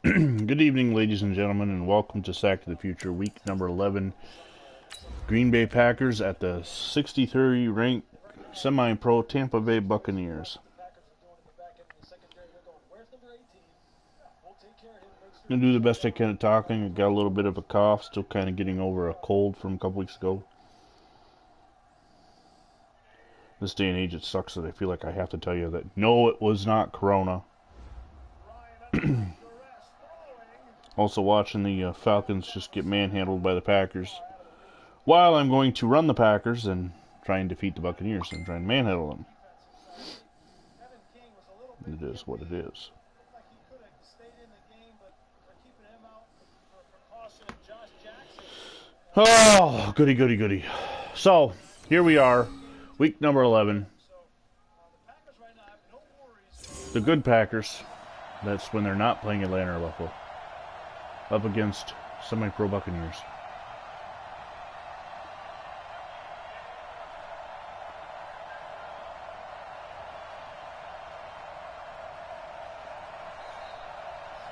Good evening, ladies and gentlemen, and welcome to Sack to the Future, week number 11. Green Bay Packers at the 63rd ranked semi-pro Tampa Bay Buccaneers. I'm going to do the best I can at talking. I got a little bit of a cough, still kind of getting over a cold from a couple weeks ago. This day and age, it sucks that I feel like I have to tell you that no, it was not Corona. Also watching the Falcons just get manhandled by the Packers, while I'm going to run the Packers and try and defeat the Buccaneers and try and manhandle them. It is what it is. Oh, goody, goody, goody. So, here we are, week number 11. The good Packers, that's when they're not playing Atlanta or Buffalo, up against semi-pro Buccaneers.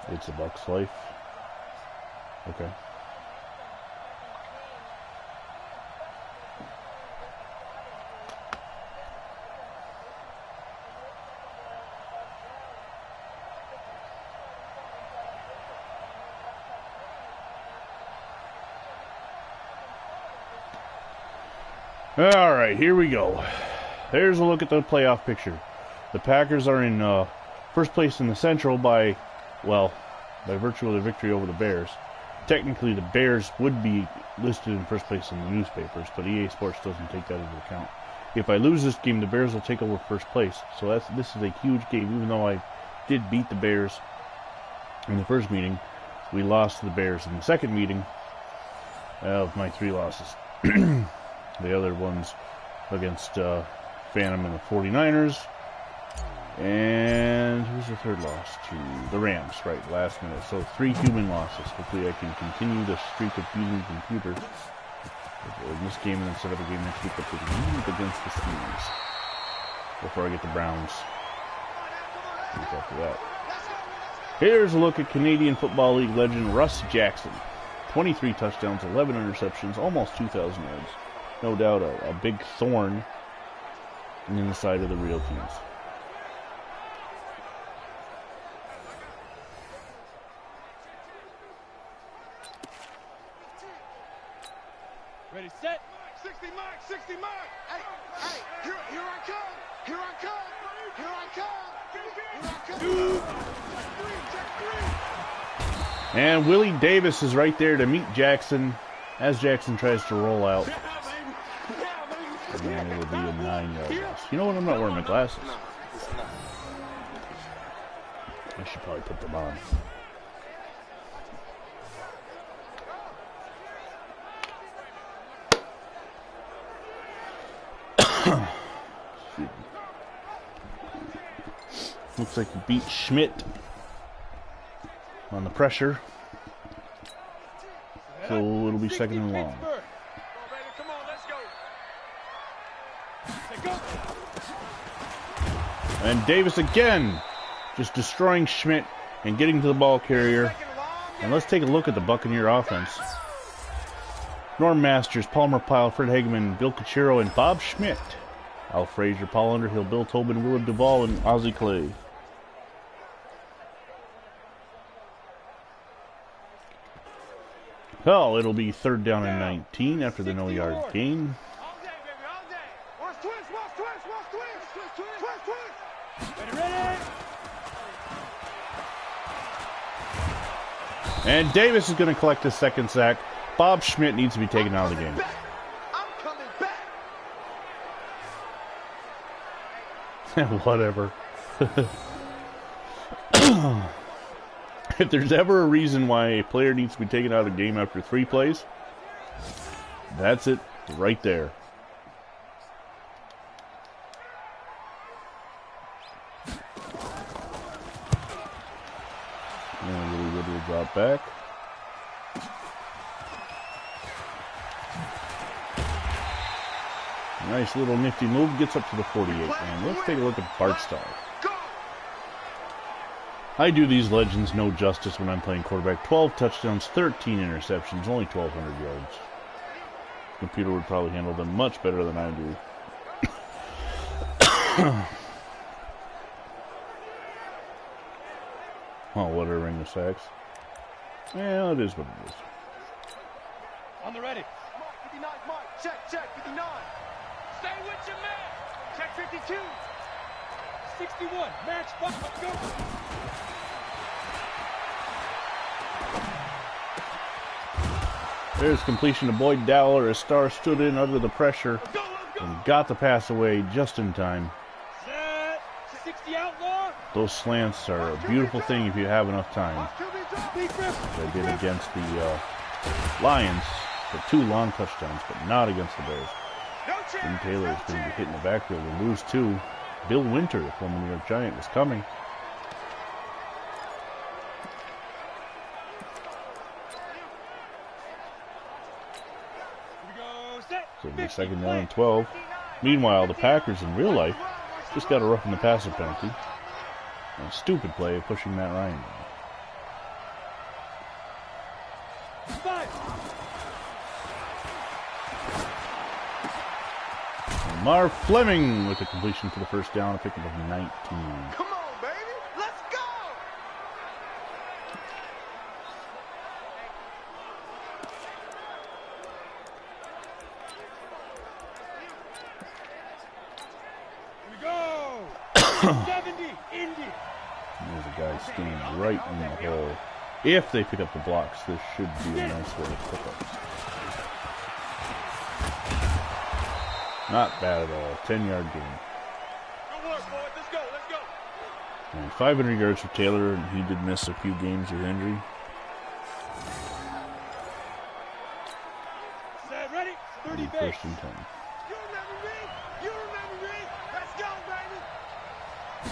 It's a Bucks life. Okay. All right, here we go. There's a look at the playoff picture. The Packers are in first place in the Central by virtue of the victory over the Bears. Technically, the Bears would be listed in first place in the newspapers, but EA Sports doesn't take that into account. If I lose this game, the Bears will take over first place. So this is a huge game. Even though I did beat the Bears in the first meeting, we lost to the Bears in the second meeting of my 3 losses. The other ones against Phantom and the 49ers. And who's the third loss? To the Rams, right, last minute. So 3 human losses. Hopefully I can continue the streak of beating the computer in this game, and then set up a game next week against the Steelers before I get the Browns after that. Here's a look at Canadian Football League legend Russ Jackson. 23 touchdowns, 11 interceptions, almost 2,000 yards. No doubt a big thorn in the side of the real teams. Ready, set. 60 mark, 60 mark. Hey, here I come. Here I come. Here I come. Here I come. And Willie Davis is right there to meet Jackson as Jackson tries to roll out. And it will be a 9-yard loss. You know what? I'm not wearing my glasses. I should probably put them on. Looks like he beat Schmidt on the pressure. So it'll be second and long. And Davis again, just destroying Schmidt and getting to the ball carrier. And let's take a look at the Buccaneer offense. Norm Masters, Palmer Pyle, Fred Hageman, Bill Cachero, and Bob Schmidt. Al Frazier, Paul Underhill, Bill Tobin, Willard Duvall, and Ozzie Clay. Well, it'll be 3rd down and 19 after the no-yard gain. And Davis is going to collect his second sack. Bob Schmidt needs to be taken out of the game. Whatever. If there's ever a reason why a player needs to be taken out of the game after 3 plays, that's it right there. And Willie Wood will drop back. Nice little nifty move, gets up to the 48. And let's take a look at Bart Starr. I do these legends no justice when I'm playing quarterback. 12 touchdowns, 13 interceptions, only 1,200 yards. The computer would probably handle them much better than I do. Oh, what a ring of sacks. Yeah, it is what it is. On the ready. Mark 59, Mark. Check, 59. Stay with your man. Check 52. 61. Match 5. Go. There's completion to Boyd Dowler as Starr stood in under the pressure and got the pass away just in time. Set. 60 outlaw. Those slants are a beautiful thing if you have enough time. They did against the Lions for 2 long touchdowns, but not against the Bears. Jim Taylor is going to be hitting the backfield and lose 2. Bill Winter, the former New York Giant, was coming. So it'll be 2nd down and 12. Meanwhile, the Packers in real life just got a roughing the passer penalty. And a stupid play of pushing Matt Ryan down. And Marv Fleming with the completion for the first down, a pickup of 19. Come on, baby. Let's go. Here we go. 70, Indy. There's a guy standing right in the hole. If they pick up the blocks, this should be a nice way of pickups. Not bad at all. 10-yard gain. Good work, boys. Let's go. Let's go. And 500 yards for Taylor, and he did miss a few games with injury. Set, ready. 30 base. 1st and 10. You remember me? You remember me? Let's go, baby.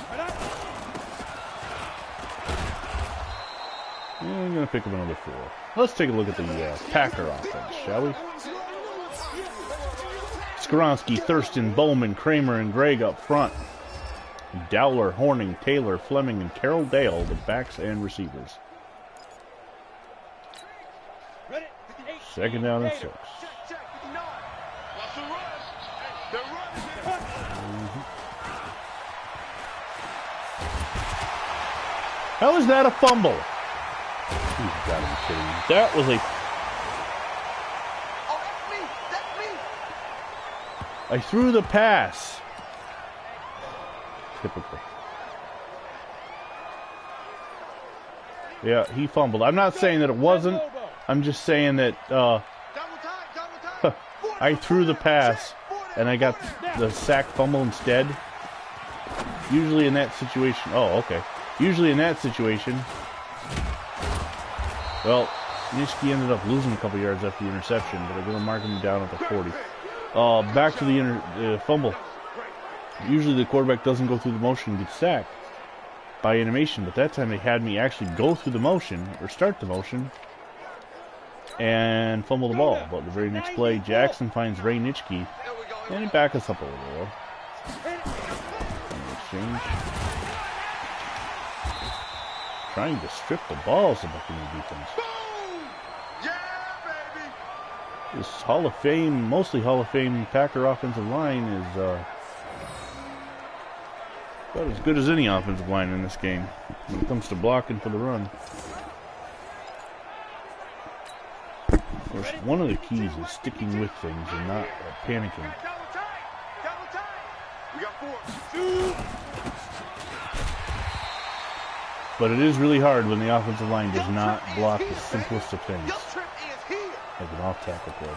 Right up. Yeah, I'm going to pick up another 4. Let's take a look at the Packer offense, shall we? Skoronski, Thurston, Bowman, Kramer, and Gregg up front. Dowler, Horning, Taylor, Fleming, and Carroll Dale, the backs and receivers. Ready. 2nd down and 6. Check, 59. Watch the run. They're running. How is that a fumble? You've got to be kidding me. That was a... Oh, that's me. That's me. I threw the pass. Typical. Yeah, he fumbled. I'm not saying that it wasn't. I'm just saying that Double time. I threw the pass and I got the sack fumble instead. Usually in that situation... Oh, okay. Usually in that situation... Well, Nishiki ended up losing a couple yards after the interception, but they're going to mark him down at the 40. Back to the fumble. Usually the quarterback doesn't go through the motion and get sacked by animation, but that time they had me actually go through the motion, or start the motion, and fumble the ball. But the very next play, Jackson finds Ray Nitschke, and he back us up a little. In exchange. Trying to strip the balls of the Buccaneer defense. Yeah, baby. This Hall of Fame, mostly Hall of Fame Packer offensive line is about as good as any offensive line in this game when it comes to blocking for the run. Of course, one of the keys is sticking with things and not panicking. Double time. We got 4. 2. But it is really hard when the offensive line does not block the simplest of things, like an off-tackle play.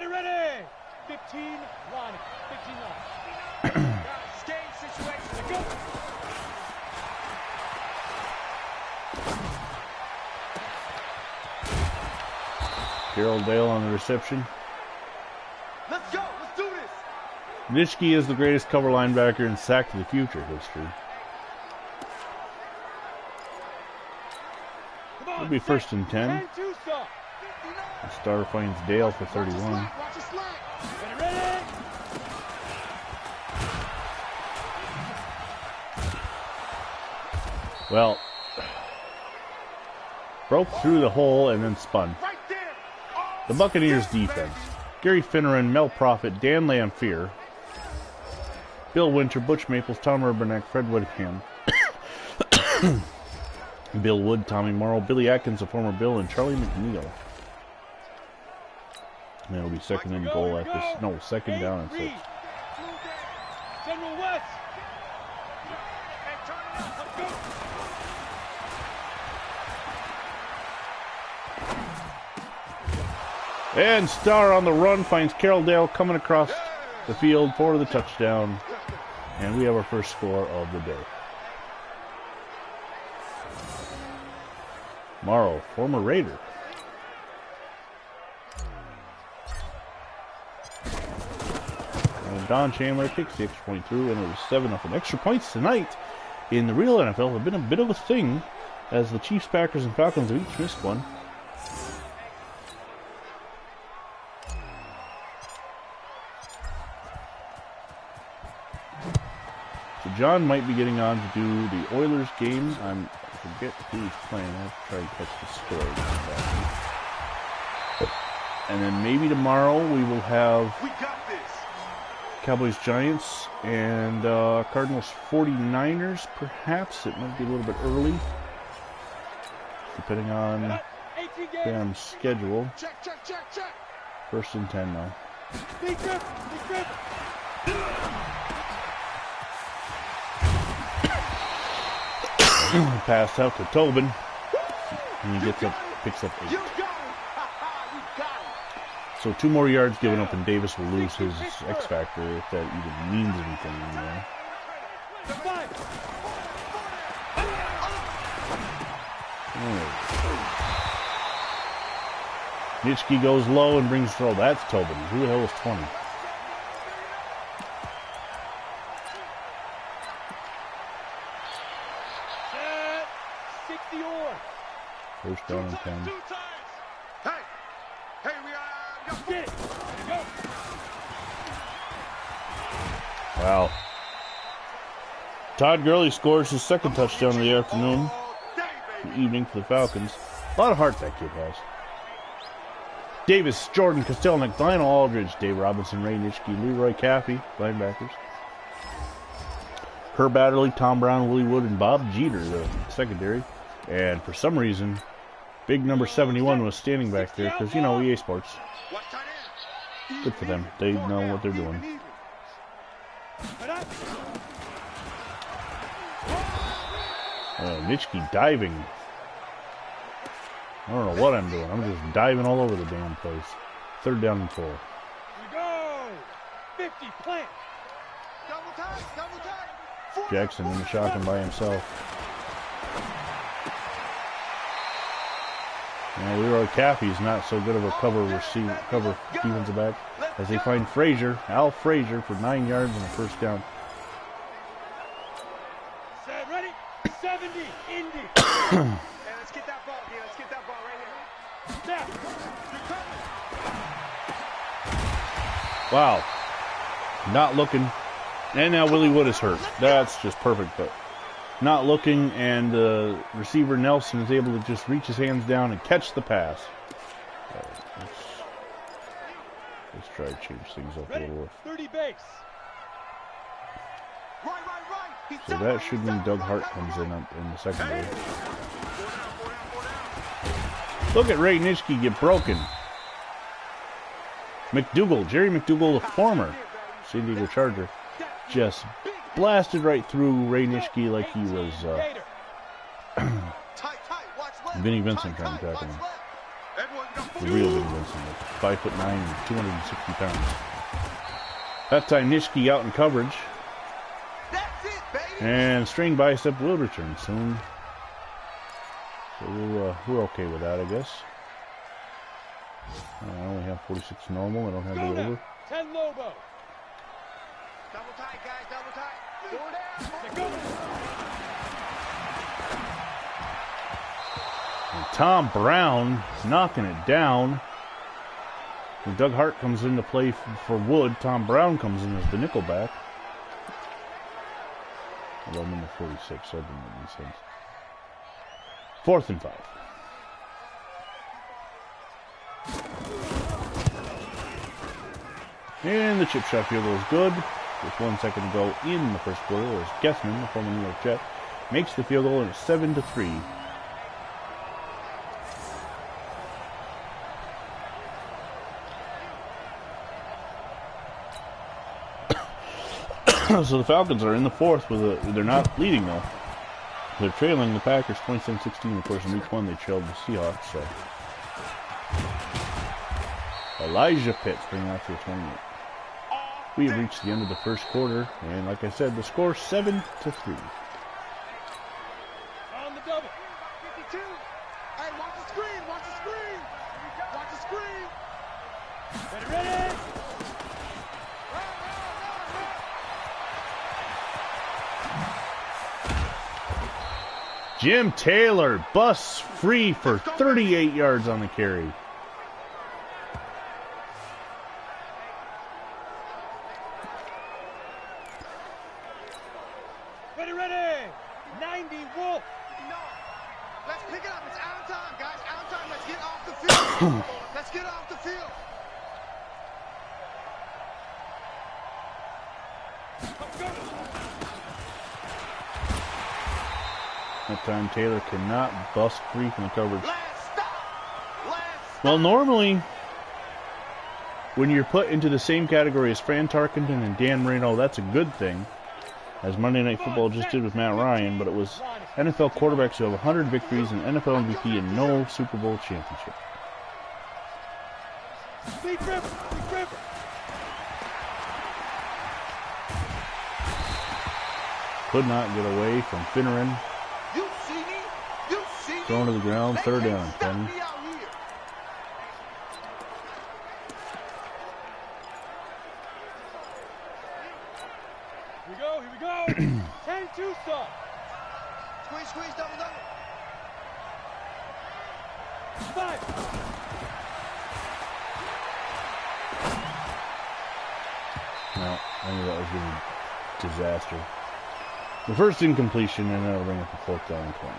Ready. 15 line. 15 line. Game situation. Go. Carroll Dale on the reception. Let's go. Let's do this. Nitschke is the greatest cover linebacker in sack to the future history. It'll be 1st and 10. Starr finds Dale for 31. Watch the slide. Well, broke through the hole and then spun. The Buccaneers defense. Gary Finneran, Mel Prophet, Dan Lamphere, Bill Winter, Butch Maples, Tom Urbanek, Fred Whittingham, Bill Wood, Tommy Morrow, Billy Atkins, a former Bill, and Charlie McNeil. And it'll be second and goal at this. No, second down and 6. General West. And Starr on the run finds Carroll Dale coming across the field for the touchdown. And we have our first score of the day. Morrow, former Raider. And Don Chandler kicks the extra point through, and it was 7-0. Extra points tonight in the real NFL have been a bit of a thing, as the Chiefs, Packers, and Falcons have each missed one. So John might be getting on to do the Oilers game. I forget who he's playing. I have to try and catch the score. And then maybe tomorrow we will have Cowboys Giants and Cardinals 49ers. Perhaps it might be a little bit early, depending on Sam's schedule. First and 10 now. Passed out to Tobin, and he picks up 8. So 2 more yards given up, and Davis will lose his X factor, if that even means anything anymore. Nitschke goes low and brings throw. That's Tobin. Who the hell is 20? First down and 10. Wow. Todd Gurley scores his second touchdown of the afternoon, evening for the Falcons. A lot of heart that kid has. Davis, Jordan, Kostelnik, Lionel Aldridge, Dave Robinson, Ray Nitschke, Leroy Caffey, linebackers. Herb Adderley, Tom Brown, Willie Wood, and Bob Jeter, the secondary. And for some reason, big number 71 was standing back there because, you know, EA Sports. Good for them. They know what they're doing. Nitschke diving. I don't know what I'm doing. I'm just diving all over the damn place. Third down and 4. We go. 50 plant. Jackson in the shotgun by himself. Now, Leroy Caffey is not so good of a cover defensive back as they find Frazier, Al Frazier, for 9 yards and a first down. Set, ready? 70, Indy. Let's get that ball here. Let's get that ball right here. Snap. Wow. Not looking. And now Willie Wood is hurt. That's just perfect, but not looking, and receiver Nelson is able to just reach his hands down and catch the pass. Let's try to change things up a little. 30 base. So that should mean Doug Hart comes in the secondary. Look at Ray Nitschke get broken. McDougal, Jerry McDougal, the former San Diego Charger, just blasted right through Ray Nitschke like he was Vinny Vincent trying to tackle him. The real Vinny Vincent, 5'9" and 260 pounds. That time Nitschke out in coverage. And strained bicep will return soon. So we're okay with that, I guess. I only have 46 normal. I don't have the over. 10 Lobo. Double tight, guys. Double tight. Go down. And Tom Brown knocking it down. When Doug Hart comes in to play for Wood, Tom Brown comes in as the nickelback. Well, number 46, so that didn't make any sense. 4th and 5. And the chip shot field goal is good. With 1 second to go in the first quarter, as Gessman, the former New York Jet, makes the field goal, and it's 7-3. So the Falcons are in the 4th with they're not leading though. They're trailing the Packers 27-16. Of course, in week 1 they trailed the Seahawks. So Elijah Pitts bringing out to the 28. We have reached the end of the first quarter, and like I said, the score 7-3. On the double. 52. Hey, watch the screen, watch the screen. Watch the screen. Ready, ready. Jim Taylor busts free for 38 yards on the carry. Ready, ready. 90 Wolf. Let's pick it up. It's out of time, guys. Out of time. Let's get off the field. Let's get off the field. That time Taylor cannot bust free from the coverage. Let's stop. Well, normally, when you're put into the same category as Fran Tarkenton and Dan Marino, that's a good thing, as Monday Night Football just did with Matt Ryan, but it was NFL quarterbacks who have 100 victories, and NFL MVP, and no Super Bowl championship. Big River. Big River. Could not get away from Finneran. You see me? You see me? Thrown to the ground, They 3rd can't down, stop Penny. me out here. Here we go. Here we go. 10-2 stop. Squeeze, squeeze, double, double. 5. No, I knew that was going to be a disaster. The first incompletion, and that'll bring up a 4th down and 20.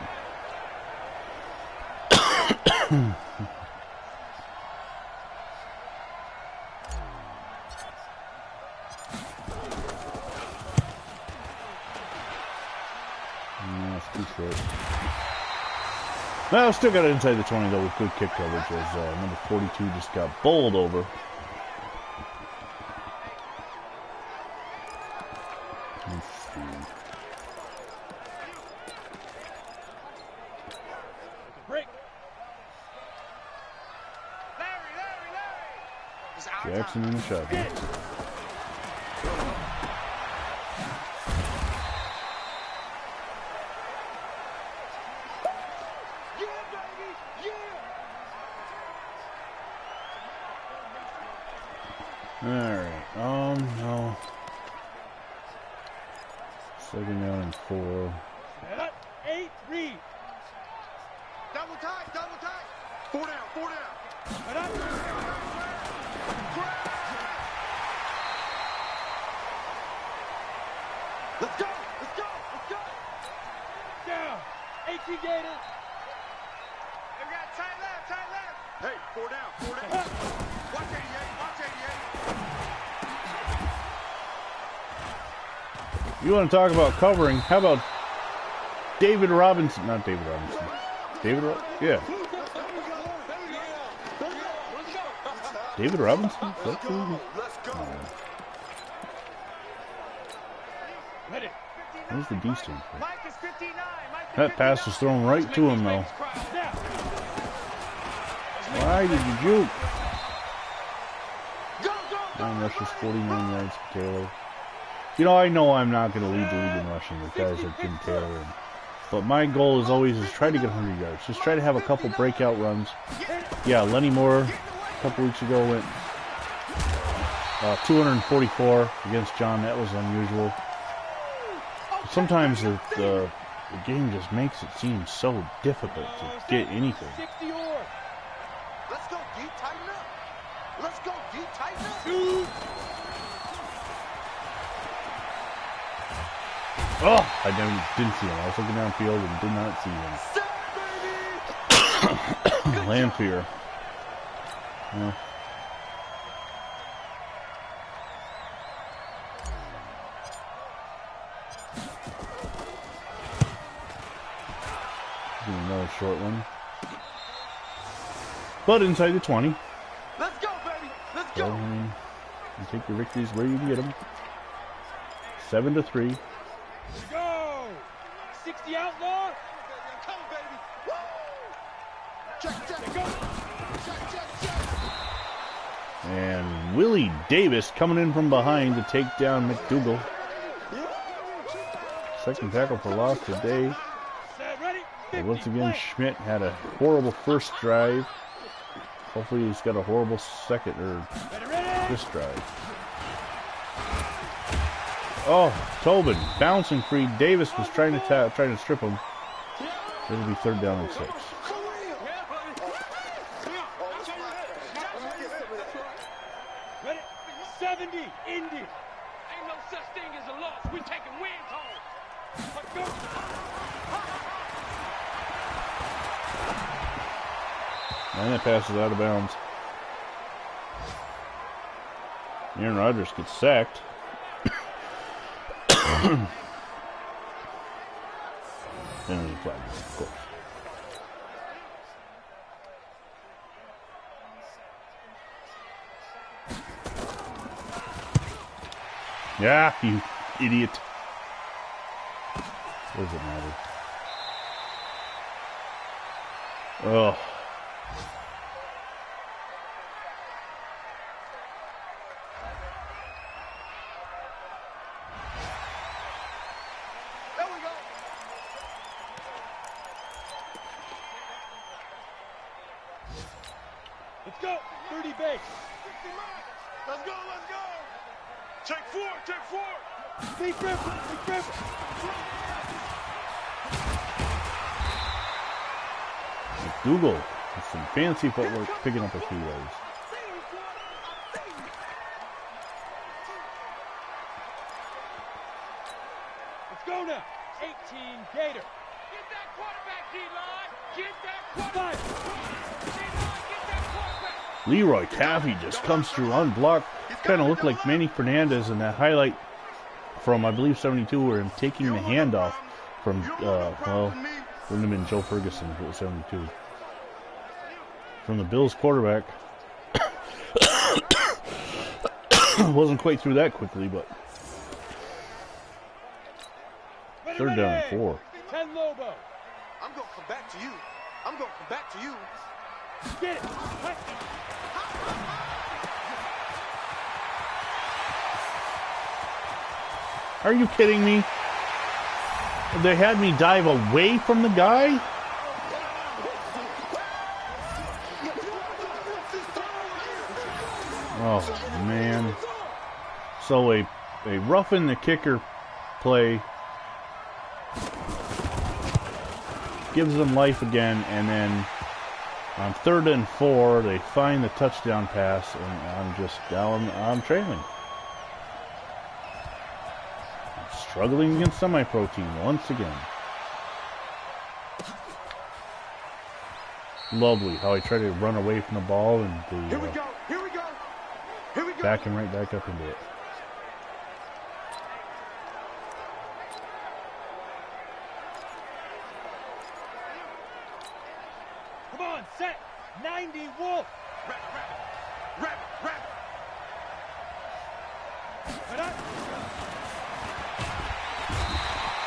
No, it's too short. Well, still got it inside the 20 though with good kick coverage as number 42 just got bowled over. Let's see. Break. It's out of Jackson time. in the shotgun. Yeah, baby. Yeah. Alright, no. 2nd down and 4. 8 read. Double tight, double tight. 4 down, 4 down. Right up. Let's go, let's go, let's go. Down. 18 Gators. Hey, we got tight left, tight left. Hey, 4 down, 4 down. Watch 88, watch 88. You want to talk about covering? How about David Robinson? Not David Robinson. David yeah. David Robinson? Let's go, let's go. Ready. Where's the beast in? Mike is 59. Mike is That pass was thrown right to him, though. Now. Why did you juke? Go, go, go. 9 rushes, 49 yards for Taylor. You know I'm not going to lead the league in rushing with guys like Jim Taylor. But my goal is always try to get 100 yards. Just try to have a couple breakout runs. Yeah, Lenny Moore a couple weeks ago went 244 against John. That was unusual. Sometimes the game just makes it seem so difficult to get anything. 60 or. Let's go deep, tighten up. Let's go deep, tighten up. Shoot. Oh, I didn't see him. I was looking downfield and did not see him. Set, baby. Lamphere. Yeah. Give me another short one. But inside the 20. Let's go, baby. Let's So, go. I mean, you take your victories where you can get them. 7-3. Let's go. 60 outlaw. Come, baby. Woo! Check, check. Go. Check, check, check. And Willie Davis coming in from behind to take down McDougal. Second tackle for loss today. Set, ready. And once 50, again, play. Schmidt had a horrible first drive. Hopefully he's got a horrible second or Ready, ready. this drive. Oh, Tobin bouncing free. Davis was trying to strip him. It'll be 3rd down and 6. Ready. 70. Indy. Ain't no such thing as a loss. We taking wins home. Let's go. And that pass is out of bounds. Aaron Rodgers gets sacked. And there's a flag, of course. Yeah, you idiot. What does it matter? Oh. There we go. Let's go. 30 base. Let's go, let's go. Take 4, take 4. Big river. Big river. McDougal with some fancy footwork picking up a few yards. Let's go now. 18 Gator. Get that quarterback, D-line. Get that quarterback. Five. D-line, get that quarterback. Leroy Caffey just comes through unblocked. Kind of looked like Manny Fernandez in that highlight from, I believe, 72, where him taking the handoff from, well, wouldn't have been Joe Ferguson if it was 72. From the Bills quarterback. Wasn't quite through that quickly, but Ready, 3rd down and ready. 4. 10 Lobo. I'm gonna come back to you. I'm gonna come back to you. Get it. Right. Are you kidding me? They had me dive away from the guy? Oh, man. So a roughing the kicker play gives them life again, and then on 3rd and 4, they find the touchdown pass, and I'm just down, I'm trailing. Struggling against semi-protein once again. Lovely how I try to run away from the ball and Here we go, here we go. Here we go. backing right back up into it. Come on, set. 90 Wolf. Rabbit, rabbit, rabbit. Right up.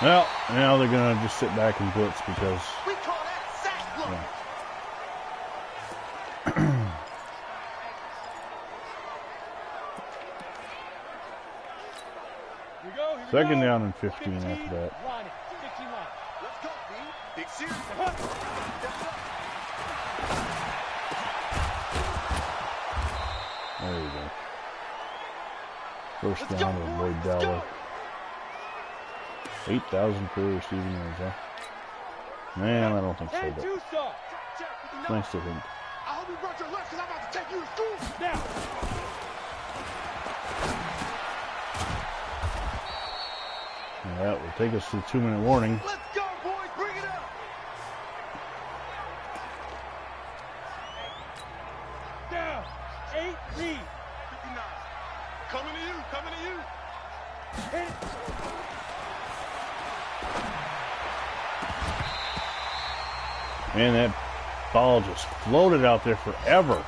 Well, now they're going to just sit back and blitz because, We call that sack block. yeah. Here we go. Here we Second go. down and 15 after that. Line it. 15 line. Let's go, B. Big series. There you go. First Let's down go, with boys, Lloyd let's Dowler. 8,000 career receiving yards, huh? Man, I don't think so, And but two saw. Check, it's nice to think. I hope you brought your lunch because I'm about to take you to school. Now. And that will take us to the 2-minute warning. Let's go, boys. Bring it up. 8, lead. 59. Coming to you, coming to you. Hit it. Man, that ball just floated out there forever.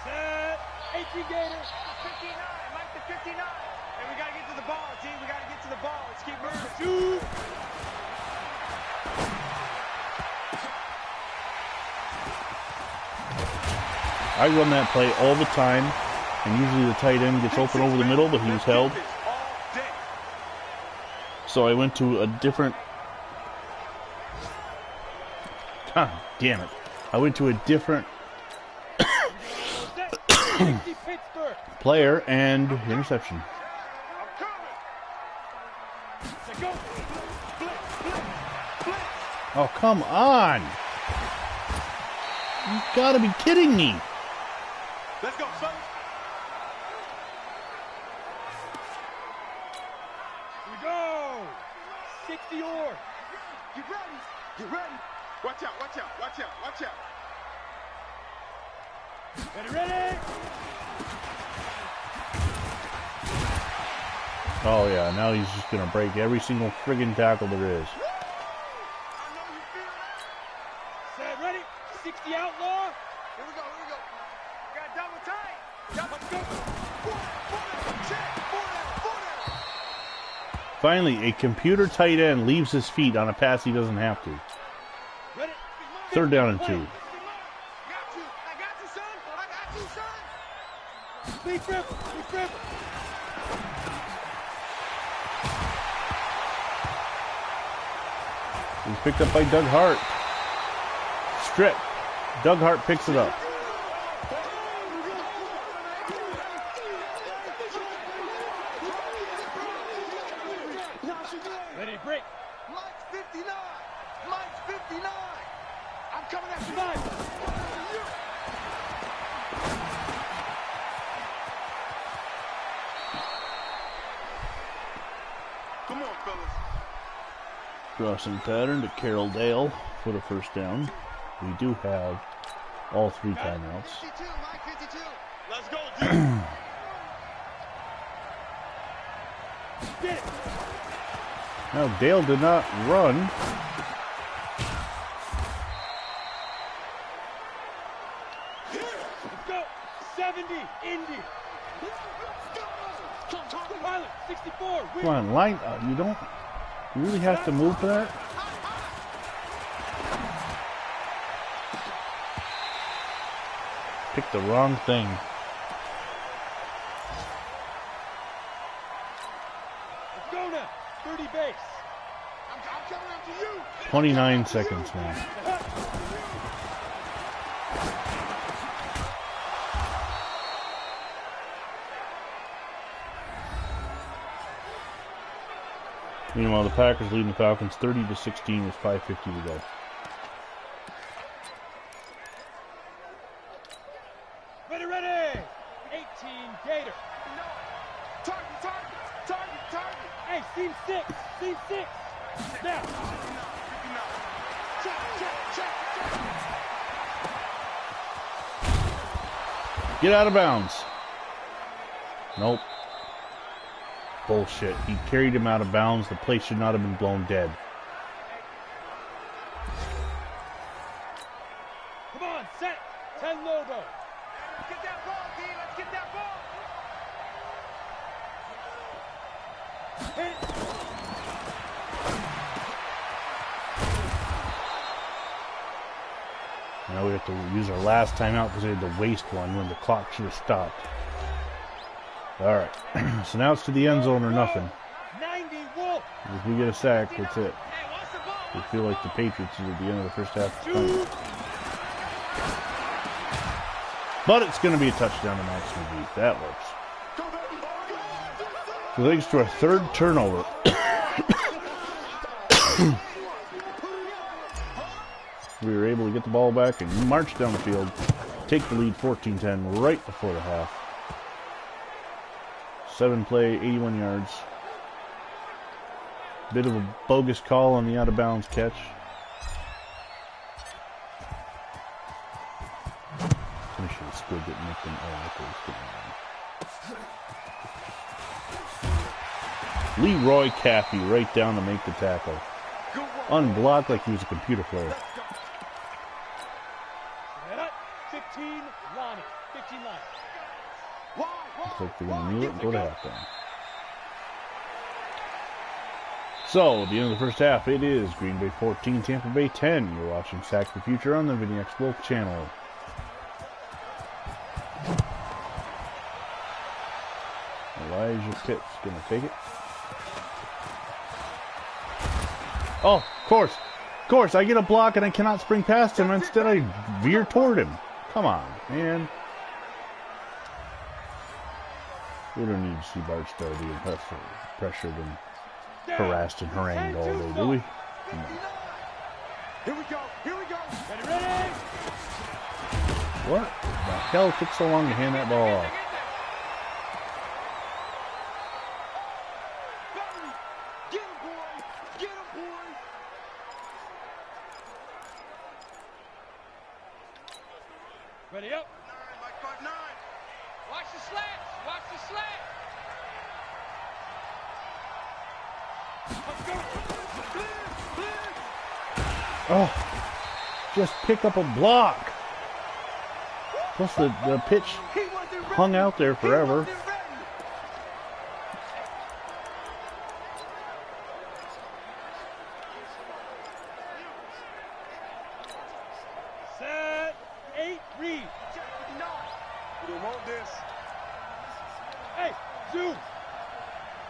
Set. 18 Gators. 59, Mike the 59. And we gotta get to the ball, G. We gotta get to the ball. Let's keep moving. Shoot. I run that play all the time, and usually the tight end gets open over the middle, but he was held. So I went to a different... God damn it. I went to a different Pittsburgh. player and interception. Go. Oh, come on. You gotta be kidding me. Let's go, fellas. Here we go. 60 or. Get ready. Get ready. Watch out, watch out, watch out, watch out. Ready. Oh yeah, now he's just gonna break every single friggin' tackle there is. I know you feel that. Set. Ready. 60 outlaw. Here we go, here we go. We got double tight. Double Let's go. four down, check. Four down. Finally, a computer tight end leaves his feet on a pass he doesn't have to. Ready. 3rd down and 2. I got you, son. I got you, son. Leaf River. Leaf River. He's picked up by Doug Hart. Strip. Doug Hart picks it up. Ready to break. Mike's 59. Mike's 59. I'm coming after you. Five. Come on, fellas. Crossing pattern to Carroll Dale for the 1st down. We do have all 3 timeouts. 52, Mike 52. Let's go, Get it. Now Dale did not run. Let's go. 70. Indy. Pilot. 64. Come on, line. You don't. You really have to move for that? Picked the wrong thing. Let's go now. 30 base. I'm coming after you. 29 seconds, man. Meanwhile, the Packers leading the Falcons 30-16 with 5:50 to go. Ready, ready. 18 Gator. Target. Hey, seam 6. Seam 6. Now. Check. Get out of bounds. Nope. Bullshit. He carried him out of bounds. The play should not have been blown dead. Come on, set. 10 Lobo. Let's get that ball, D. Let's get that ball. Hit. Now we have to use our last timeout because we had to waste one when the clock should have stopped. All right. So now it's to the end zone or nothing. 90 Wolf. If we get a sack, that's it. We feel like the Patriots at the end of the first half. Shoot. But it's going to be a touchdown to Max McGee. That works. So thanks to our 3rd turnover. We were able to get the ball back and march down the field, take the lead 14-10 right before the half. 7 play, 81 yards. Bit of a bogus call on the out-of-bounds catch. So finishing the squid that make them. Oh, okay, it's getting on. Leroy Cappy right down to make the tackle. Unblocked like he was a computer player. 15 Lonnie. 15 line. Looks like they're going to kneel it and go to halftime. So, at the end of the first half, it is Green Bay 14, Tampa Bay 10. You're watching Sack the Future on the VinnyXWolf channel. Elijah Pitts going to take it. Oh, of course, I get a block and I cannot spring past him. Instead, I veer toward him. Come on, man. We don't need to see Bart Starr being pressured and harassed and harangued all day, do we? No. Here we go. Ready? What the hell took so long to hand that ball off? Get him, boy. Ready up. 9. Watch the slants. Watch the slants. Oh, just pick up a block. Plus the pitch hung out there forever. Set. 8, read. We don't want this. Hey, zoom.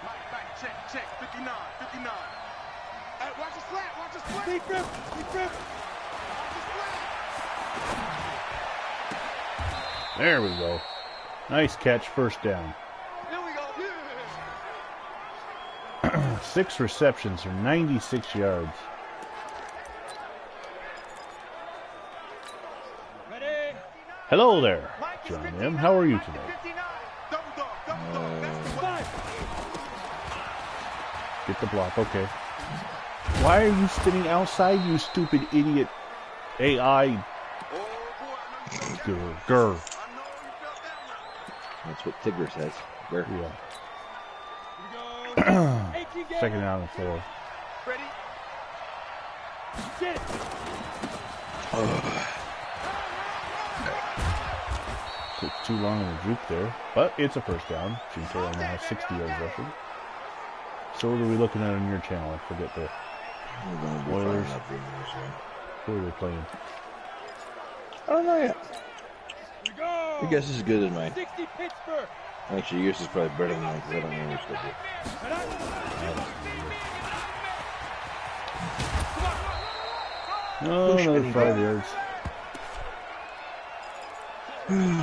Mike, check. 59. Hey, watch the slant. Deep grip. There we go. Nice catch, first down. Here we go. 6 receptions for 96 yards. Ready. Hello there, John M. How are you today? Double dog. That's the way. 5. Get the block, okay. Why are you spinning outside, you stupid idiot AI? Oh, boy, I know you felt that one. Grr. I know you felt that one. That's what Tigger says. Where? Yeah. Here we go. 18 game. Second down and 4. Ready? Get it. Took too long in the juke there, but it's a first down. Gentile now has 60 yards rushing. So what are we looking at on your channel? I forget the Oilers. Who are they playing? I don't know yet. Here we go. I guess it's as good as mine. 60 Pittsburgh. Actually, yours is probably better than mine because I don't know which they do. Oh, another 5 yards. Ready.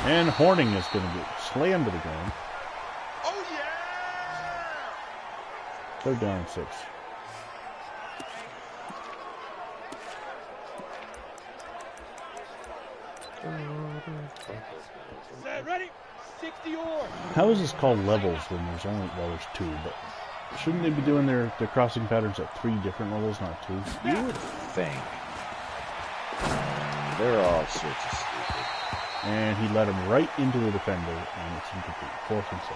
And Horning is going to get slammed to the ground. Oh, yeah! Third down and 6. Set. Ready. 60 or. How is this called levels when there's only, well, there's 2, but shouldn't they be doing their crossing patterns at 3 different levels, not 2? You would think. They're all sorts of stupid. And he led him right into the defender, and it's incomplete. 4th and 6.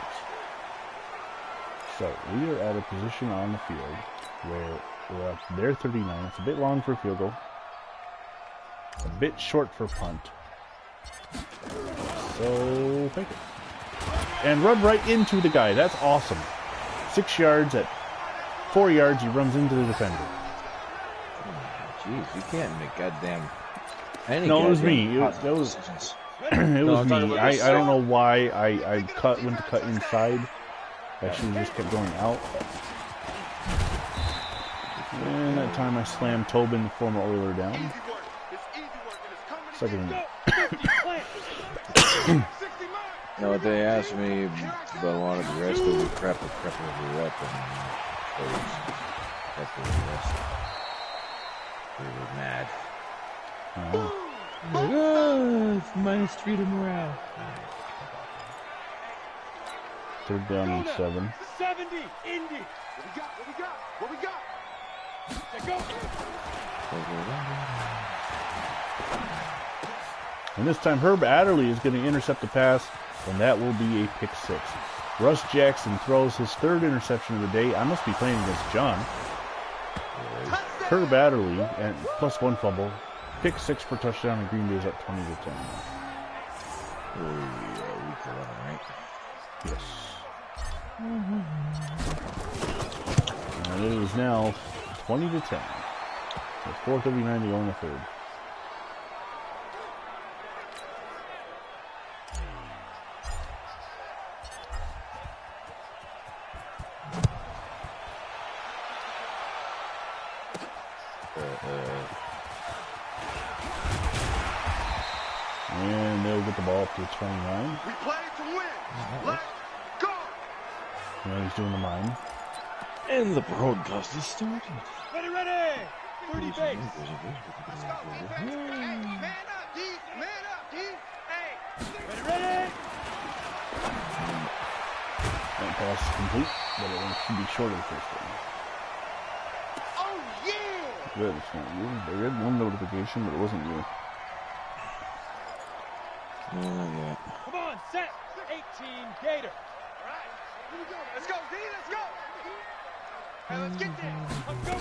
So, we are at a position on the field where we're at their 39. It's a bit long for a field goal. A bit short for punt. So, take it. And run right into the guy. That's awesome. 6 yards at 4 yards, he runs into the defender. Jeez, you can't make goddamn... any No, it was goddamn me. It positive was decisions. it was I'm talking me. about I yourself. don't know why I went to cut inside. I should have just kept going out. And that time I slammed Tobin, the former Oiler, down. Easy work. It's easy work, and it's coming. Second and Go. 50 plant. 60 miles. You know what they asked me about a lot of the rest of the prep of the rep and prep of the rest. They were mad. Oh. It's -3 to morale. Third down and 7. 70, Indy. What we got? What we got? Let's go. And this time Herb Adderley is going to intercept the pass, and that will be a pick 6. Russ Jackson throws his 3rd interception of the day. I must be playing against John. Herb Adderley, and plus 1 fumble. Pick 6 for touchdown, and Green Bay's up 20-10. Oh, yeah, week 11, right? Yes. And it is now 20-10. With 4:39 to go in the 3rd. And they'll get the ball up to 29. We play to win. Let's go. Now he's doing the mine. And the broadcast is started. Ready, ready. 30 base. Hey, man up, D. Man up, D. Hey. Ready, ready. That pass is complete, but it should be short of the first one. Oh, yeah. Good, it's not you. They read one notification, but it wasn't you. Yeah. Come on, set. 18, Gator. All right. Here we go. Let's go, D. Let's go. Hey, let's get there. Let's go.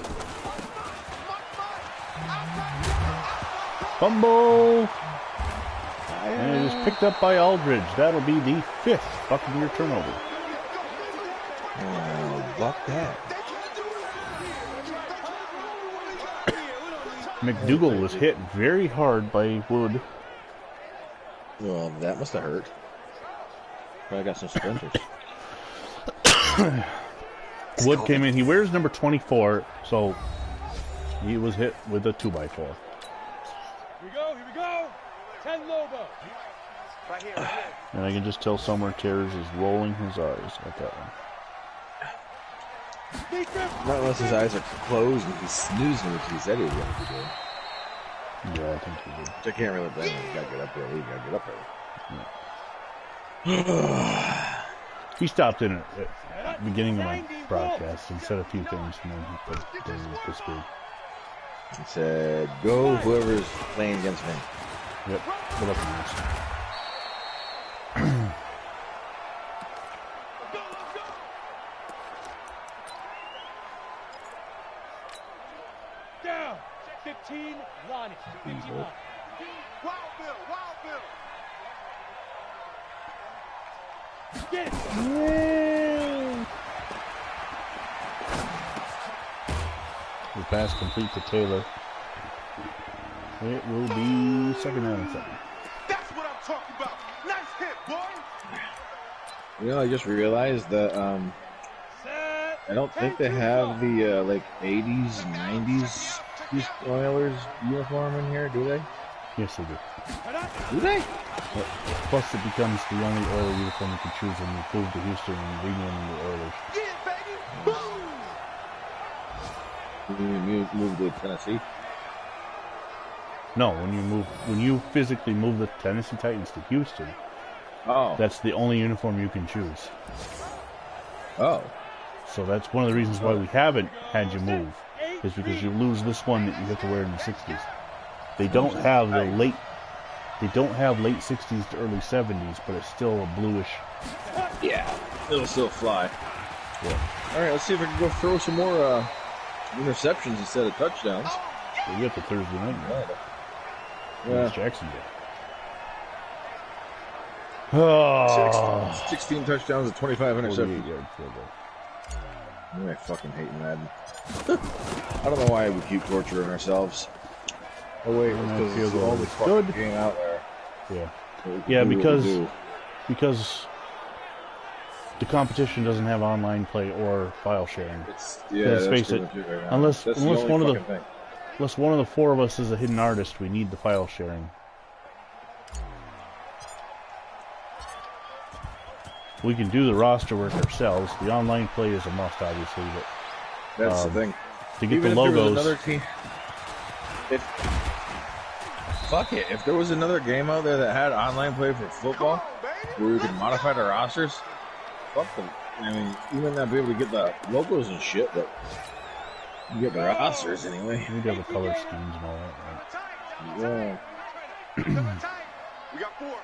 Fumble! And it is picked up by Aldridge. That'll be the 5th Buccaneer turnover. Block that. McDougal was hit very hard by Wood. Well, that must have hurt. Probably got some splinters. Wood came in. He wears number 24, so he was hit with a 2x4. Here we go, here we go. 10 Lobo. Right here, right here. And I can just tell Summer Terrors is rolling his eyes at that one. Not unless his eyes are closed and he's snoozing, which he said he was going to do. Yeah, I think he did. Which I can't really blame him. He's got to get up early. He's got to get up early. He stopped in at the beginning of my broadcast and said a few things, and then he disappeared. He said, go whoever's playing against me. Yep, good luck with this. Down. 15, Lonnie. 15 Lonnie. Wild Bill, Wild Bill. Get it. The pass complete to Taylor. It will be 2nd down and 7. That's what I'm talking about. Nice hit, boy. You know, I just realized that Set. I don't think they have the like 80s, 90s Houston Oilers uniform in here, do they? Yes, they do. Do they? But plus, it becomes the only Oiler uniform you can choose when you move to Houston and rename them the Oilers. Yeah, baby. Boom. You moved to Tennessee? No, when you physically move the Tennessee Titans to Houston, Oh. that's the only uniform you can choose. Oh. So that's one of the reasons why we haven't had you move, is because you lose this one that you have to wear in the 60s. They don't have the late 60s to early 70s, but it's still a bluish. Yeah. It'll still fly. Yeah. All right, let's see if I can go throw some more interceptions instead of touchdowns. So you got the Thursday night game. Yeah. Jacksonville. Oh. 16 touchdowns and 25 interceptions. 48 yard field goal. I fucking hate Madden. I don't know why we keep torturing ourselves. Oh wait, Field because goal all the is fucking good. game out there. Yeah. So we can Yeah, do what we do. because the competition doesn't have online play or file sharing. Let's face it, unless one of the 4 of us is a hidden artist, we need the file sharing. We can do the roster work ourselves. The online play is a must, obviously, but That's the thing. to get Even the if there was logos. another team, fuck it. If there was another game out there that had online play for football, where we could modify the rosters, fuck them. I mean, you might not be able to get the logos and shit, but you get the rosters anyway. We'd have the color schemes and all that, right? Yeah. We got 4.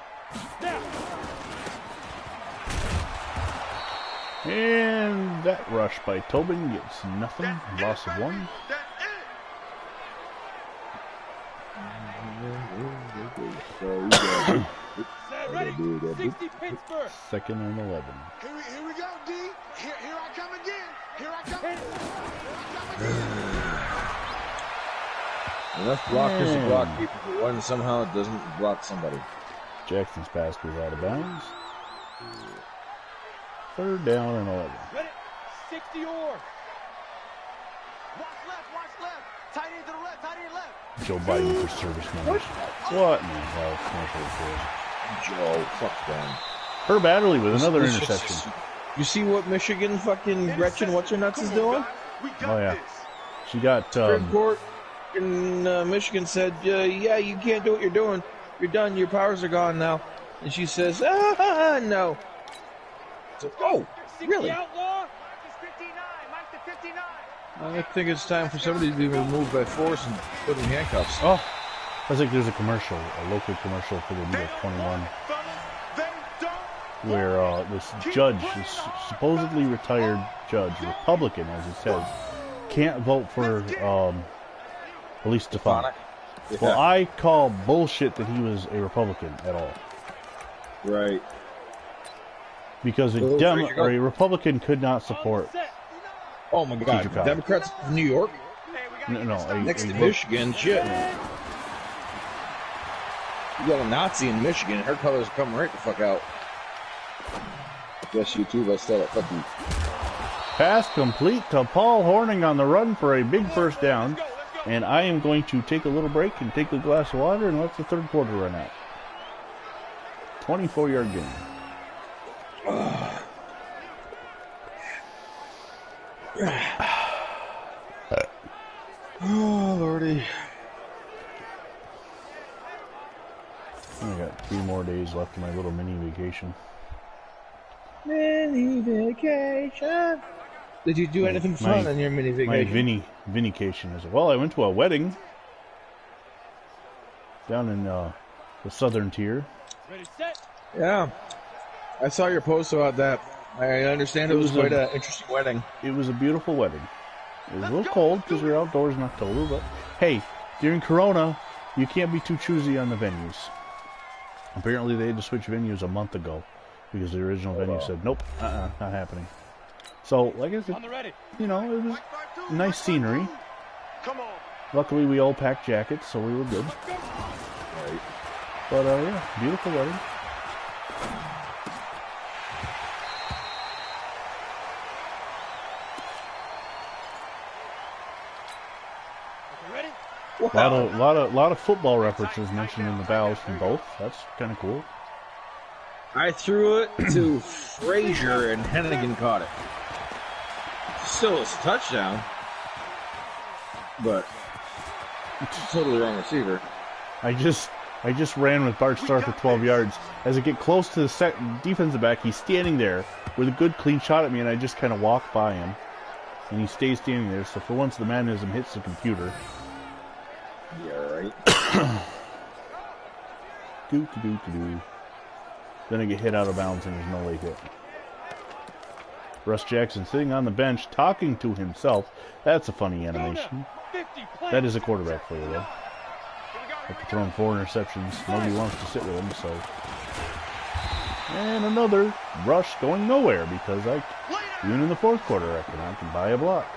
And that rush by Tobin gets nothing. Loss of 1. So we got Ready? 60 Pittsburgh. Second and 11. Here we go, D. Here I come again. Here I come. Here I come again. enough blockers to block people, but one somehow doesn't block somebody. Jackson's pass goes out of bounds. Third down and 11. Ready? 60 or. Watch left. Tight end to the left, tight end left. Joe Biden for service members. What in the hell? Commercial is Joe, fuck them. Herb Adderley with another interception. You see what Michigan fucking Gretchen what's her nuts is doing? Oh yeah, she got Supreme Court in Michigan said, yeah, you can't do what you're doing. You're done. Your powers are gone now. And she says, no. So, oh, really? Outlaw. Mike the 59. I think it's time for somebody to be removed by force and put in handcuffs. Oh, I think there's a local commercial for the New York 21, where this judge, this supposedly retired judge, Republican as it says, can't vote for Elise Stefanik. Yeah. Well, I call bullshit that he was a Republican at all. Right. Because a Republican could not support. Oh my God! Teacher Democrats in New York, next to Michigan, shit. You got a Nazi in Michigan. Her colors come right the fuck out. I guess you too. Let's tell it. Fuck you. Pass complete to Paul Hornung on the run for a big first down. And I am going to take a little break and take a glass of water and let the third quarter run out. 24-yard gain. Oh, Lordy. I got 3 more days left of my little mini vacation. Mini vacation. Did you do anything fun on your mini vacation? My Vinnycation is well. I went to a wedding down in the southern tier. Ready, set. Yeah, I saw your post about that. I understand it was quite an interesting wedding. It was a beautiful wedding. It was a little cold because we were outdoors in October, but hey, during Corona, you can't be too choosy on the venues. Apparently, they had to switch venues a month ago because the original venue said, nope, not happening. So, like I said, you know, it was nice scenery. Luckily, we all packed jackets, so we were good. Right. But, yeah, beautiful wedding. Wow. Lot of football references mentioned in the bows from both. That's kind of cool. I threw it to Frazier and Hennigan caught it. Still, it's a touchdown, but it's a totally wrong receiver. I just ran with Bart Starr for 12 yards. As I get close to the defensive back, he's standing there with a good clean shot at me, and I just kind of walk by him, and he stays standing there. So for once, the manism hits the computer. Yeah, right. Doo-doo-doo-doo. Then I get hit out of bounds, and there's no late hit. Russ Jackson sitting on the bench talking to himself. That's a funny animation. That is a quarterback player, though. After throwing 4 interceptions, nobody wants to sit with him, so. And another rush going nowhere because even in the fourth quarter, I can buy a block.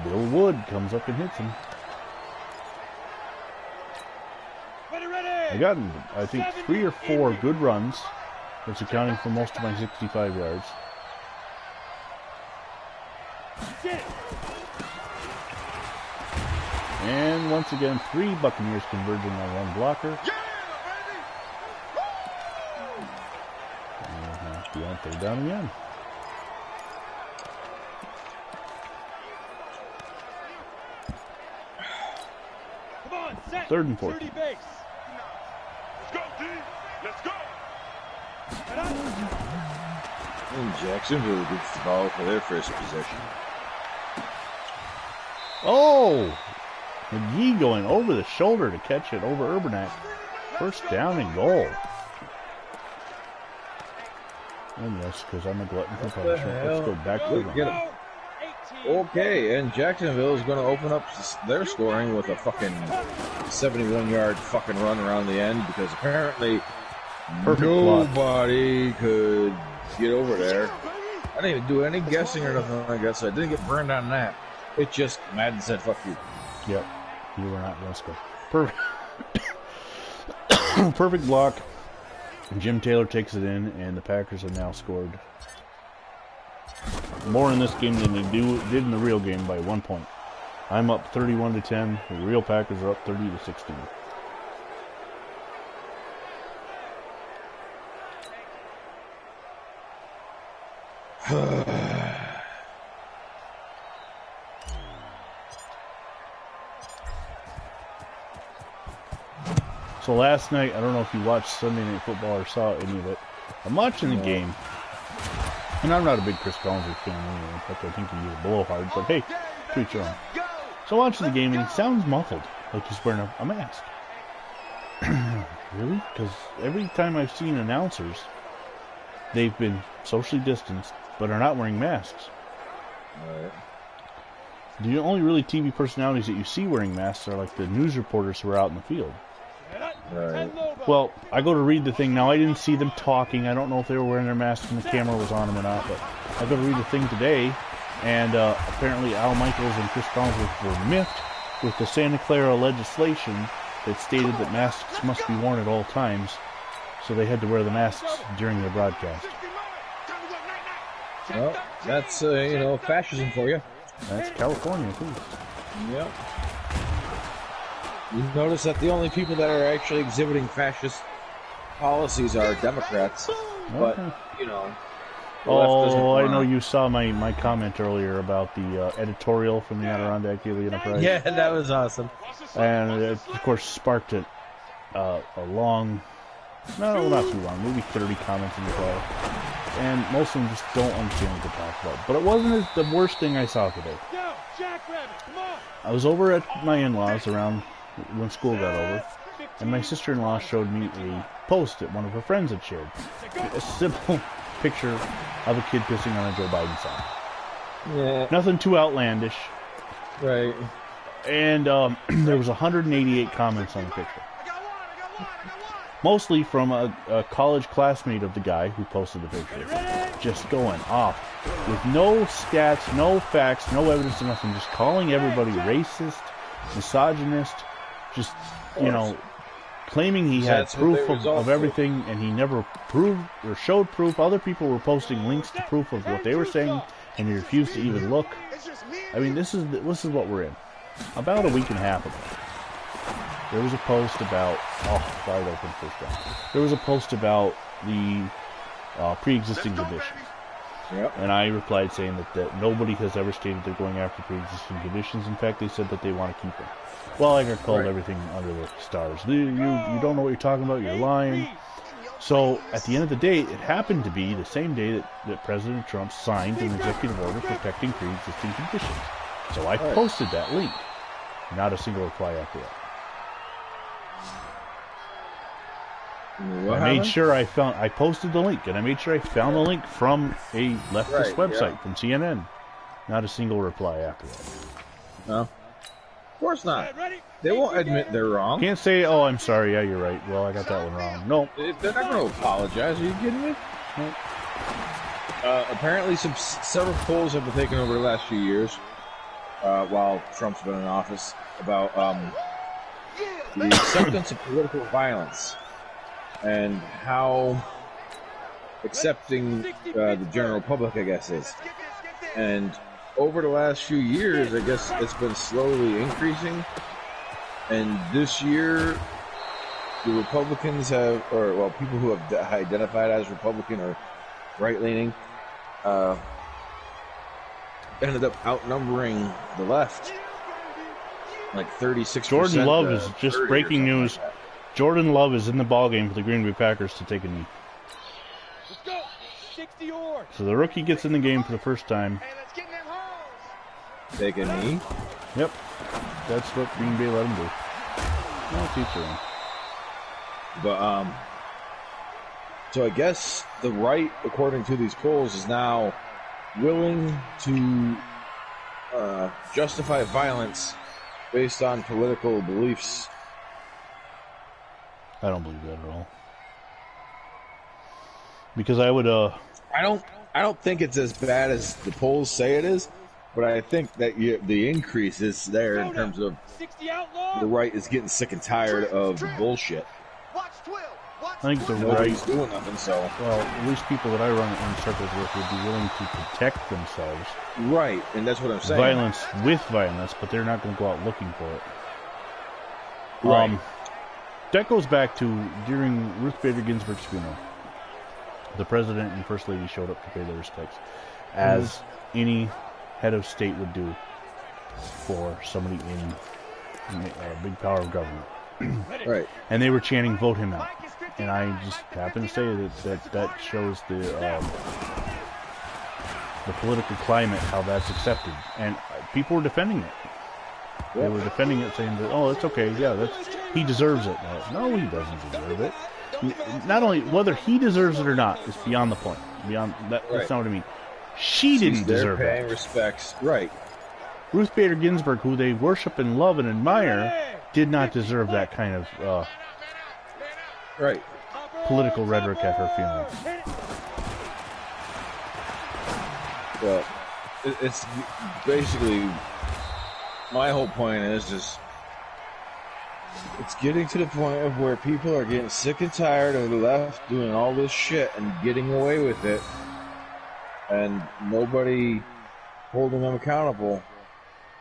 Bill Wood comes up and hits him. I got, I think, 3 or 4 good runs. That's accounting for most of my 65 yards. And once again, 3 Buccaneers converging on 1 blocker. And third down again. Come on, set. 3rd and 14. Base. Let's go, D. Let's go. And Jacksonville gets the ball for their first possession. Oh! McGee going over the shoulder to catch it over Urbanak. First down and goal. And yes, because I'm a glutton for punishment. Let's go back to the Get run. him. Okay, and Jacksonville is going to open up their scoring with a fucking 71-yard fucking run around the end because apparently Perfect block. nobody could get over there. I didn't even do any guessing or nothing like that, so I didn't get burned on that. It just, Madden said, fuck you. Yep. You were not going to score. Perfect. Perfect block. Jim Taylor takes it in, and the Packers have now scored more in this game than they did in the real game by 1 point. I'm up 31-10. The real Packers are up 30-16. So last night, I don't know if you watched Sunday Night Football or saw any of it. I'm watching the game, and I'm not a big Chris Collinsworth fan anyway. In fact, I think he's a blowhard, but hey, to each your own. So watching the game, and he sounds muffled, like he's wearing a mask. Really? Because every time I've seen announcers, they've been socially distanced, but are not wearing masks. Right. The only really TV personalities that you see wearing masks are like the news reporters who are out in the field. Right. Well, I go to read the thing. Now, I didn't see them talking. I don't know if they were wearing their masks and the camera was on them or not, but I go to read the thing today, and apparently Al Michaels and Chris Collinsworth were miffed with the Santa Clara legislation that stated that masks must be worn at all times, so they had to wear the masks during their broadcast. Well, that's, fascism for you. That's California, too. Yep. You notice that the only people that are actually exhibiting fascist policies are Democrats, but, Okay. the left doesn't Oh, I wanna- know you saw my comment earlier about the editorial from the Adirondack Daily Enterprise. Yeah, that was awesome. And it, of course, sparked a long, no, not too long, maybe 30 comments in the call. And most of them just don't understand what they're talking about. But it wasn't the worst thing I saw today. Yo, Jackrabbit, come on. I was over at my in-laws around when school got over, and my sister-in-law showed me a post that one of her friends had shared. A simple picture of a kid pissing on a Joe Biden sign. Yeah, Nothing too outlandish. right. And there was 188 comments on the picture. Mostly from a college classmate of the guy who posted the picture. Just going off. With no stats, no facts, no evidence, nothing. Just calling everybody racist, misogynist. Just, claiming he had That's what proof they result of everything, and he never proved or showed proof. Other people were posting links to proof of what they were saying, and he refused to even look. I mean, this is what we're in. About a week and a half ago, there was a post about wide open first round. There was a post about the pre-existing conditions, Yep. and I replied saying that nobody has ever stated they're going after pre-existing conditions. In fact, they said that they want to keep them. Well, I got called everything under the stars. You don't know what you're talking about. You're lying. So at the end of the day, it happened to be the same day that President Trump signed an executive order protecting pre-existing conditions. So I posted that link. Not a single reply after that. What I made happened? sure I posted the link, and I made sure I found the link from a leftist Right, website, yeah. from CNN. Not a single reply after that. No. Of course not. They won't admit they're wrong. Can't say, oh, I'm sorry, yeah, you're right. Well, I got that one wrong. No. They're not going to apologize. Are you kidding me? Nope. Apparently, several polls have been taken over the last few years while Trump's been in office about the acceptance of political violence and how accepting the general public, I guess, is. And over the last few years, I guess it's been slowly increasing. And this year, the Republicans have, people who have identified as Republican or right-leaning, ended up outnumbering the left, like 36%. Jordan Love is just 30 or breaking something news. like that. Jordan Love is in the ballgame for the Green Bay Packers to take a knee. Let's go. the oars. So the rookie gets in the game for the first time. Hey, let's get in them holes. Take a knee. Yep. That's what Green Bay let him do. No, teacher. But, so I guess the right, according to these polls, is now willing to justify violence based on political beliefs. I don't believe that at all. Because I would, I don't think it's as bad as the polls say it is, but I think that the increase is there in terms of 60 outlaw. the right is getting sick and tired of the bullshit. Watch Twill. Watch I think the Twill. Nobody's doing nothing, so. well, at least people that I run in circles with would be willing to protect themselves. Right, and that's what I'm saying. Violence with violence, but they're not going to go out looking for it. Right. That goes back to during Ruth Bader Ginsburg's funeral. The president and first lady showed up to pay their respects, as any head of state would do for somebody in a big power of government. Right. And they were chanting, "Vote him out." And I just happen to say that shows the political climate, how that's accepted, and people were defending it. They were defending it, saying that, "Oh, it's okay. Yeah, he deserves it." No, he doesn't deserve it. Not only whether he deserves it or not is beyond the point. Beyond that, that's not what I mean. She didn't deserve They're it. paying respects. Right. Ruth Bader Ginsburg, who they worship and love and admire, did not deserve that kind of Right. political rhetoric at her funeral. Well, it's basically my whole point is just it's getting to the point of where people are getting sick and tired of the left doing all this shit and getting away with it, and nobody holding them accountable.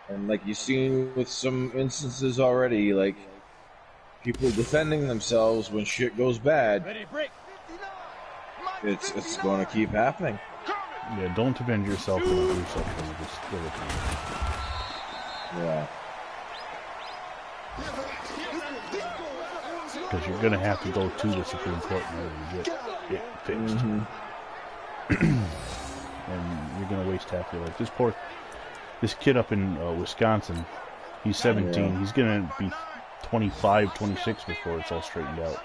And like you've seen with some instances already, like people defending themselves when shit goes bad, Ready to break. it's going to keep happening. Yeah, don't defend yourself from abuse sexual disability. Yeah. Because you're going to have to go to the Supreme Court in order to get it fixed. And you're going to waste half your life. This kid up in Wisconsin, he's 17. Yeah. He's going to be 25, 26 before it's all straightened out.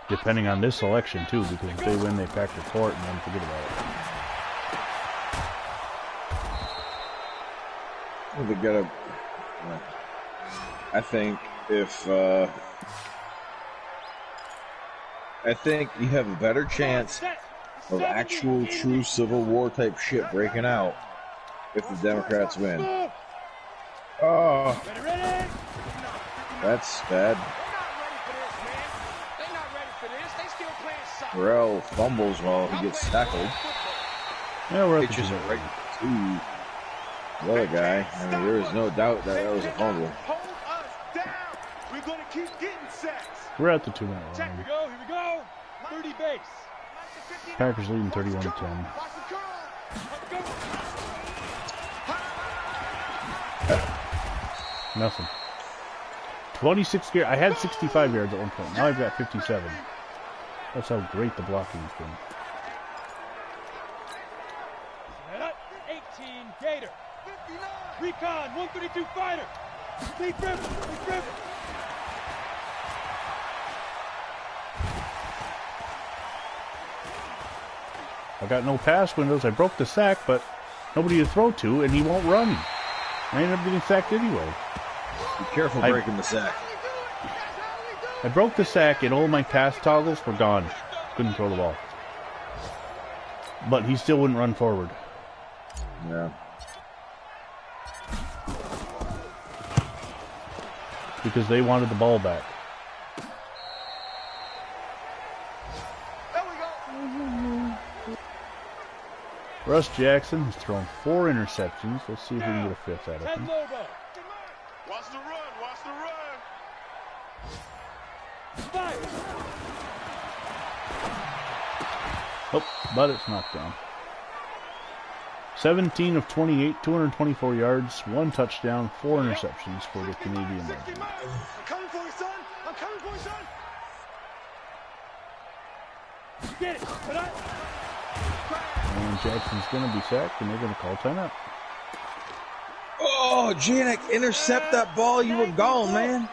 Depending on this election, too, because if they win, they pack the court and then forget about it. Well, they gotta. I think if I think you have a better chance of actual, true Civil War type shit breaking out if the Democrats win. Oh, that's bad. Burrell fumbles while he gets tackled. Yeah, we're at the Pitches it 2-minute right line. to the other guy. I mean, there is no doubt that was a fumble. Hold us down. We're going to keep getting sacks. We're at the 2-minute Here line. we go. Here we go. 30 base. Packers leading 31-10. Watch the curl. Let's go. Nothing. 26 yards. I had 65 yards at one point. Now I've got 57. That's how great the blocking's been. Head up. 18 Gator. Recon 132 fighter. Lead River. Lead River. I got no pass windows. I broke the sack, but nobody to throw to, and he won't run. I ended up getting sacked anyway. Be careful breaking the sack. I broke the sack, and all my pass toggles were gone. Couldn't throw the ball. But he still wouldn't run forward. Yeah. Because they wanted the ball back. There we go. Russ Jackson has thrown 4 interceptions. Let's see if we can get a fifth out of 10 him. Lobo. Watch the run. Watch the run. Fire. Oh, but it's knocked down. 17 of 28, 224 yards, 1 touchdown, 4 interceptions for the Canadian Legend. I'm coming for you, son. I'm coming for you, son. Get it. But And Jackson's going to be sacked, and they're going to call timeout. Oh, Janik, intercept that ball. You were gone, man.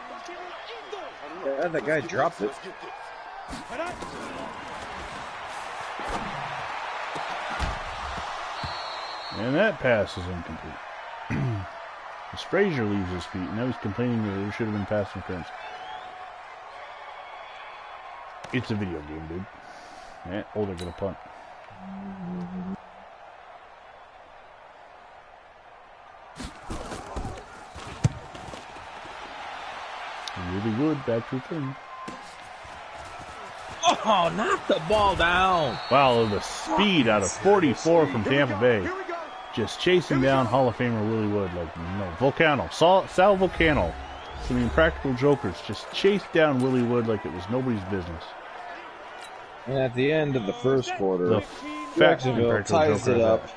Yeah, that guy dropped it. And that pass is incomplete. As Frazier leaves his feet, now he's complaining that there should have been pass interference. It's a video game, dude. Yeah, oh, they're going to punt. Really good, back return. Oh, knock the ball down. Wow, the speed out of 44 from Tampa Bay. Just chasing down Hall of Famer Willie Wood like no Volcano. Sal Volcano. Some impractical jokers just chased down Willie Wood like it was nobody's business. And at the end of the first quarter, The Jacksonville impractical ties joker it is up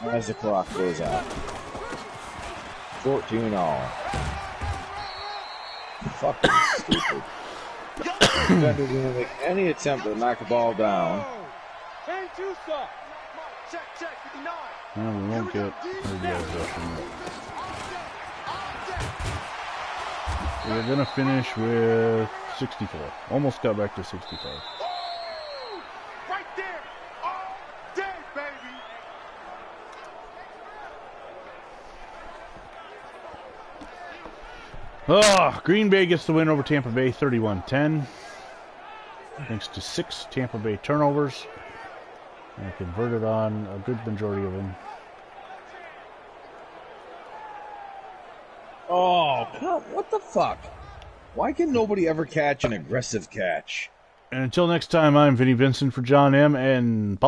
that. as the clock goes out. 14-all. Fucking stupid. Defender didn't make any attempt to knock the ball down. No, we won't get We're going to finish with 64. Almost got back to 65. Right there. All day, baby. Oh, Green Bay gets the win over Tampa Bay 31-10. Thanks to 6 Tampa Bay turnovers. And converted on a good majority of them. Oh, what the fuck? Why can nobody ever catch an aggressive catch? And until next time, I'm Vinny Vincent for John M. and